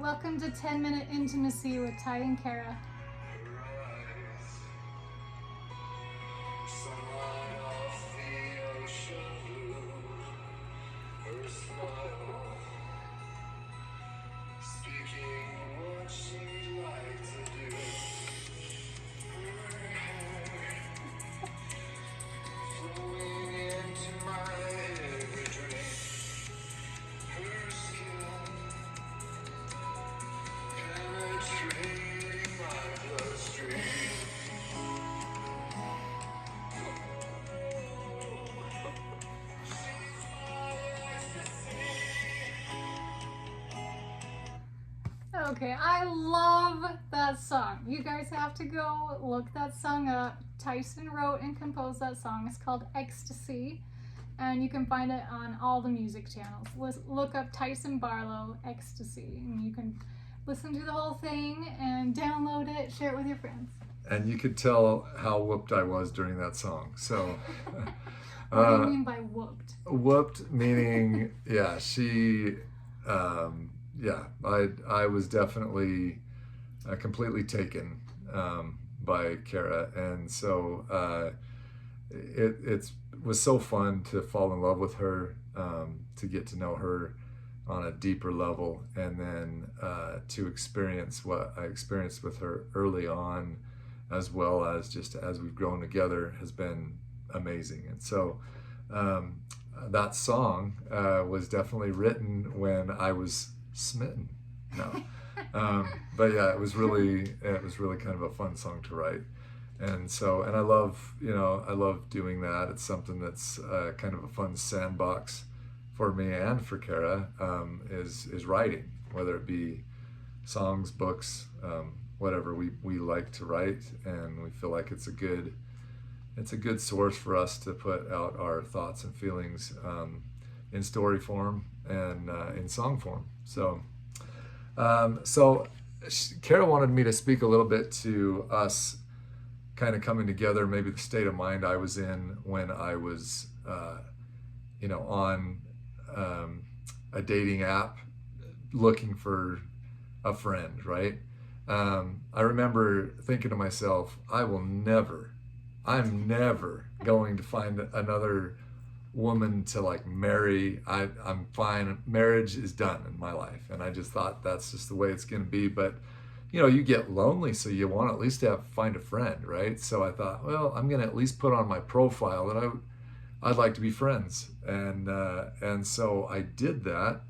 Welcome to 10-Minute Intimacy with Ty and Kara. Okay, I love that song. You guys have to go look that song up. Tyson wrote and composed that song. It's called Ecstasy, and you can find it on all the music channels. Look up Tyson Barlow, Ecstasy, and you can listen to the whole thing and download it, share it with your friends. And you could tell how whooped I was during that song. So, what do you mean by whooped? Whooped meaning, yeah, I was definitely completely taken by Kara, and so it was so fun to fall in love with her, to get to know her on a deeper level, and then to experience what I experienced with her early on, as well as just as we've grown together, has been amazing. And so that song was definitely written when I was smitten. No, but yeah, it was really kind of a fun song to write. And so, and I love doing that. It's something that's kind of a fun sandbox for me and for Kara, is writing, whether it be songs, books, whatever. We like to write, and we feel like it's a good source for us to put out our thoughts and feelings in story form and in song form. So Kara wanted me to speak a little bit to us kind of coming together, maybe the state of mind I was in when I was on a dating app looking for a friend, right? I remember thinking to myself, I'm never going to find another woman to like marry. I'm fine. Marriage is done in my life. And I just thought that's just the way it's going to be. But, you get lonely, so you want to at least find a friend, right? So I thought, well, I'm going to at least put on my profile that I'd like to be friends. And so I did that.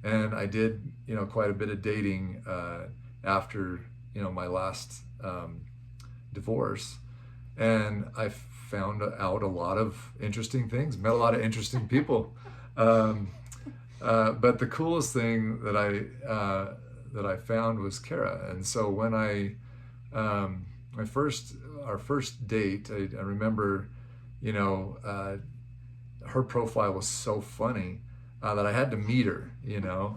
And I did, quite a bit of dating after, my last divorce. And I found out a lot of interesting things, met a lot of interesting people. But the coolest thing that I found was Kara. And so when our first date, I remember, her profile was so funny that I had to meet her.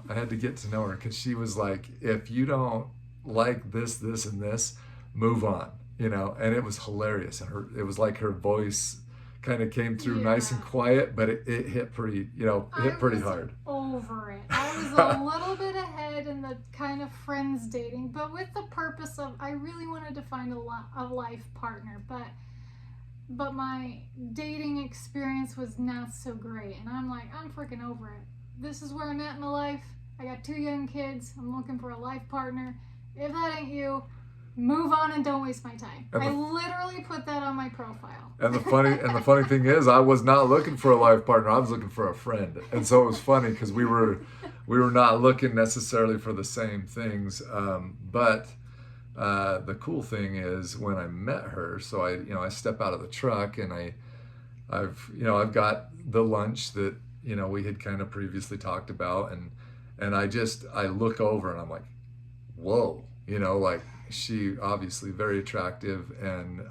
I had to get to know her, because she was like, if you don't like this, and this, move on. And it was hilarious. And it was like her voice kind of came through nice and quiet, but it hit pretty, hit pretty hard. Over it. I was a little bit ahead in the kind of friends dating, but with the purpose of, I really wanted to find a life partner, but my dating experience was not so great. And I'm like, I'm freaking over it. This is where I'm at in my life. I got 2 young kids. I'm looking for a life partner. If that ain't you, move on and don't waste my time. I literally put that on my profile. And the funny thing is, I was not looking for a life partner. I was looking for a friend. And so it was funny, because we were not looking necessarily for the same things. But the cool thing is, when I met her, so I step out of the truck, and I've got the lunch that we had kind of previously talked about, and I look over, and I'm like, whoa, like, she obviously very attractive, and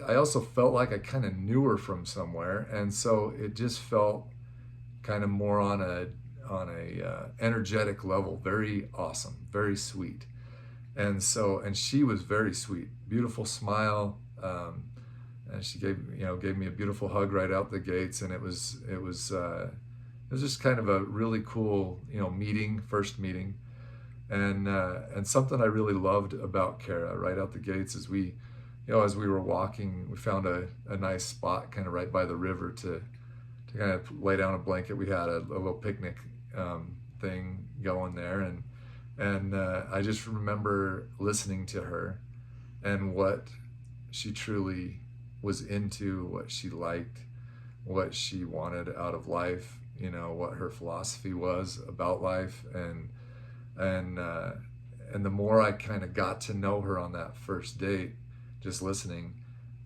I also felt like I kind of knew her from somewhere, and so it just felt kind of more on a energetic level, very awesome, very sweet. And she was very sweet, beautiful smile, and she gave me a beautiful hug right out the gates, and it was it was just kind of a really cool, meeting, first meeting. And something I really loved about Kara right out the gates is as we were walking, we found a nice spot kind of right by the river to kind of lay down a blanket. We had a little picnic thing going there, and I just remember listening to her and what she truly was into, what she liked, what she wanted out of life, what her philosophy was about life, and the more I kind of got to know her on that first date, just listening,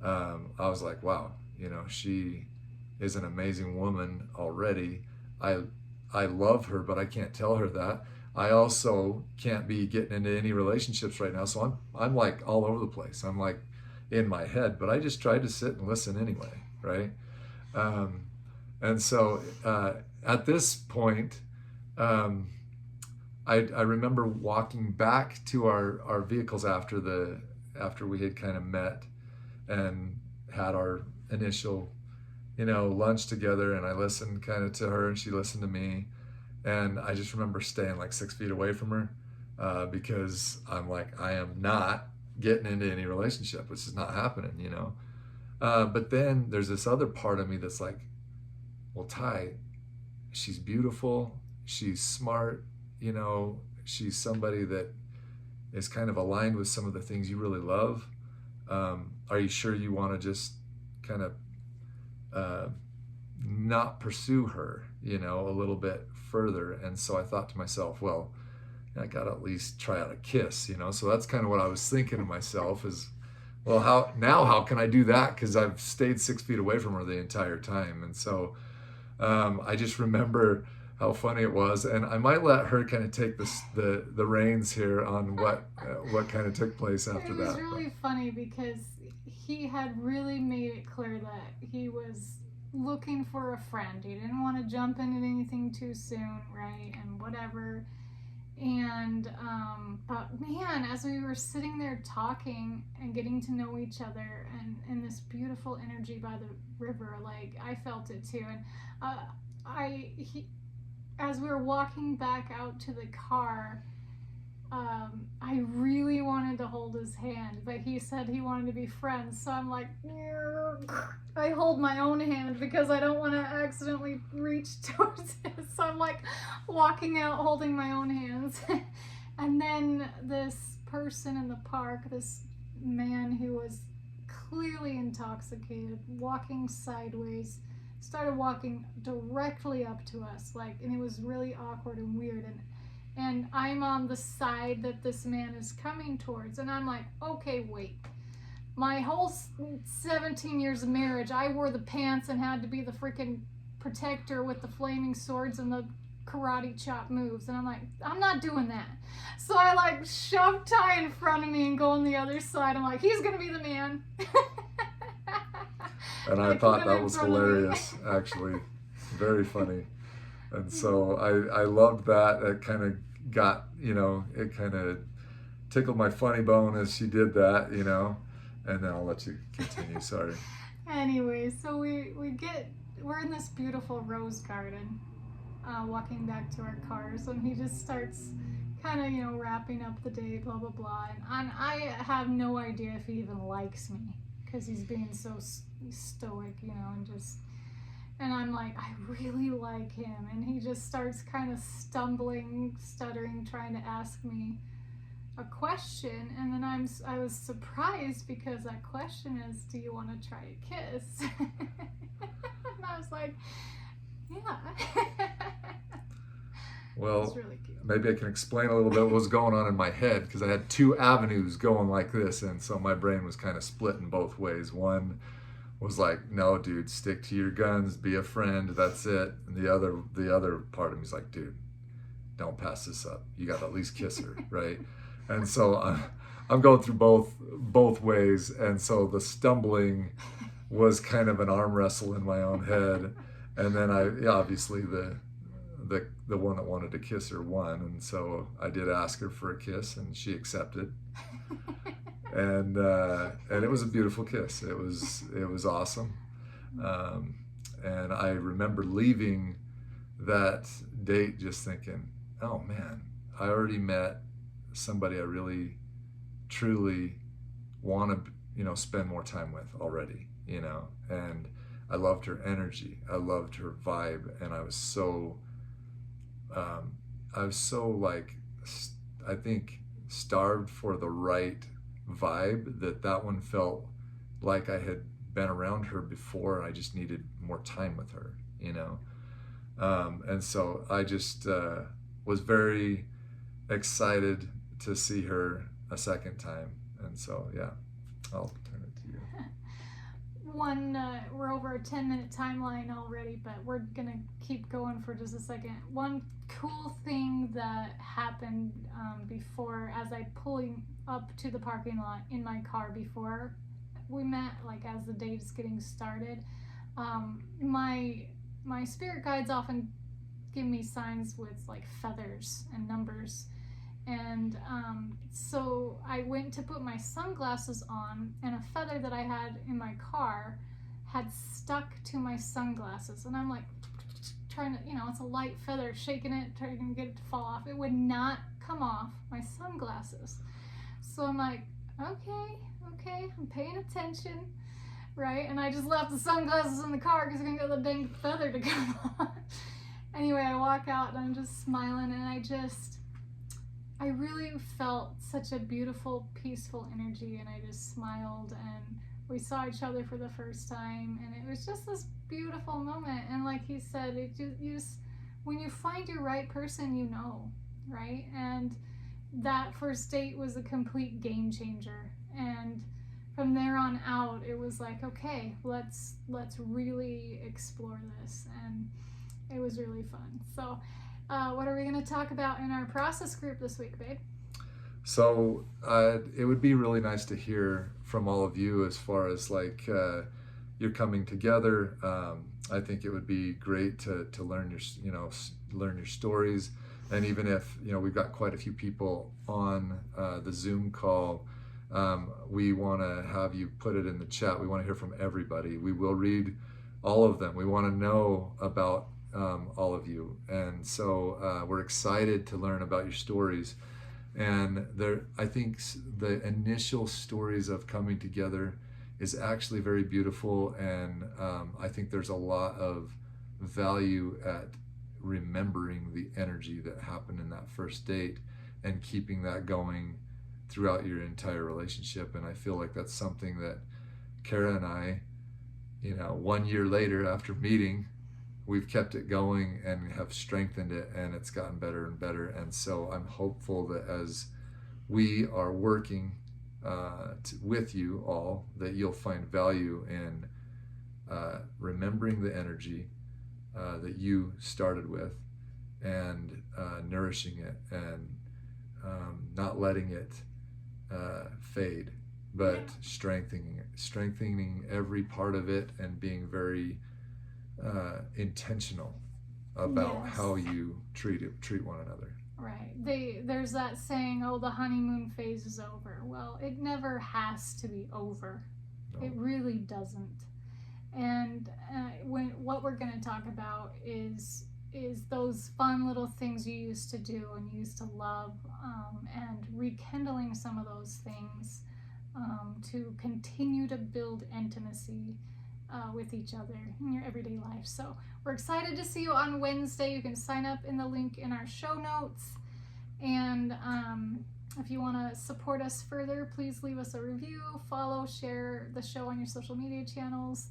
I was like, wow, she is an amazing woman already. I love her, but I can't tell her that. I also can't be getting into any relationships right now, so I'm like all over the place. I'm like in my head, but I just tried to sit and listen anyway, right? And so at this point, I remember walking back to our vehicles after we had kind of met and had our initial lunch together, and I listened kind of to her and she listened to me, and I just remember staying like 6 feet away from her because I'm like, I am not getting into any relationship. This is not happening, but then there's this other part of me that's like, well, Ty, she's beautiful, she's smart, she's somebody that is kind of aligned with some of the things you really love. Are you sure you want to just kind of not pursue her, a little bit further? And so I thought to myself, well, I got to at least try out a kiss, so that's kind of what I was thinking to myself is, well, how can I do that? Because I've stayed 6 feet away from her the entire time. And so I just remember how funny it was, and I might let her kind of take the reins here on what kind of took place after that. It was really funny because he had really made it clear that he was looking for a friend. He didn't want to jump into anything too soon, right? And whatever. And but man, as we were sitting there talking and getting to know each other, and in this beautiful energy by the river, like I felt it too. And as we were walking back out to the car, I really wanted to hold his hand, but he said he wanted to be friends. So I'm like, I hold my own hand because I don't want to accidentally reach towards it. So I'm like walking out holding my own hands. And then this person in the park, this man who was clearly intoxicated, walking sideways, started walking directly up to us, and it was really awkward and weird, and I'm on the side that this man is coming towards, and I'm like, okay, wait, my whole 17 years of marriage, I wore the pants and had to be the freaking protector with the flaming swords and the karate chop moves, and I'm like, I'm not doing that. So I shove Ty in front of me and go on the other side. I'm like, he's gonna be the man. And I thought that was hilarious, actually, very funny. And so I loved that. It kind of got, it kind of tickled my funny bone as she did that, and then I'll let you continue, sorry. Anyway, so we're in this beautiful rose garden, walking back to our cars, and he just starts kind of, wrapping up the day, blah, blah, blah. And I have no idea if he even likes me because he's being so stoic, and I'm like, I really like him. And he just starts kind of stumbling, stuttering, trying to ask me a question. And then I was surprised because that question is, do you want to try a kiss? And I was like, yeah. Well, really cute. Maybe I can explain a little bit what was going on in my head, because I had two avenues going like this, and so my brain was kind of split in both ways. One was like, no, dude, stick to your guns, be a friend, that's it. And the other part of me is like, dude, don't pass this up. You got to at least kiss her, right? And so I'm going through both ways, and so the stumbling was kind of an arm wrestle in my own head, and then obviously the one that wanted to kiss her won, and so I did ask her for a kiss, and she accepted, and it was a beautiful kiss. It was awesome, and I remember leaving that date just thinking, oh man, I already met somebody I really truly want to, spend more time with already, and I loved her energy, I loved her vibe, and um, I was so like, I think starved for the right vibe that one felt like I had been around her before, and I just needed more time with her. And so I just was very excited to see her a second time. And so, yeah, I'll turn it to you. We're over a 10-minute timeline already, but we're gonna keep going for just a second. One cool thing that happened before, as I pulling up to the parking lot in my car before we met, like as the date is getting started, my spirit guides often give me signs with like feathers and numbers. And so I went to put my sunglasses on, and a feather that I had in my car had stuck to my sunglasses. And I'm like trying to, it's a light feather, shaking it, trying to get it to fall off. It would not come off my sunglasses. So I'm like, okay, I'm paying attention, right? And I just left the sunglasses in the car because I couldn't get the dang feather to come on. Anyway, I walk out and I'm just smiling, and I really felt such a beautiful, peaceful energy, and I just smiled, and we saw each other for the first time, and it was just this beautiful moment. And like he said, when you find your right person, right? And that first date was a complete game changer. And from there on out, it was like, okay, let's really explore this, and it was really fun. So what are we going to talk about in our process group this week, babe? So it would be really nice to hear from all of you as far as like you're coming together. I think it would be great to learn your stories, and even if we've got quite a few people on the Zoom call, we want to have you put it in the chat. We want to hear from everybody. We will read all of them. We want to know about all of you, and so we're excited to learn about your stories. And I think the initial stories of coming together is actually very beautiful, and I think there's a lot of value at remembering the energy that happened in that first date and keeping that going throughout your entire relationship. And I feel like that's something that Kara and I, 1 year later after meeting, we've kept it going and have strengthened it, and it's gotten better and better. And so I'm hopeful that as we are working with you all, that you'll find value in remembering the energy that you started with, and nourishing it, and not letting it fade, but strengthening every part of it, and being very intentional about how you treat one another. Right. There's that saying, oh, the honeymoon phase is over. Well, it never has to be over. No. It really doesn't. And what we're going to talk about is those fun little things you used to do and used to love, and rekindling some of those things to continue to build intimacy with each other in your everyday life. So we're excited to see you on Wednesday. You can sign up in the link in our show notes. And if you want to support us further, please leave us a review, follow, share the show on your social media channels.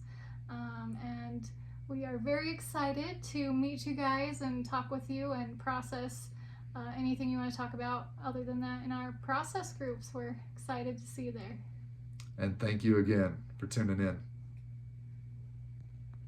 And we are very excited to meet you guys and talk with you and process anything you want to talk about other than that in our process groups. We're excited to see you there. And thank you again for tuning in.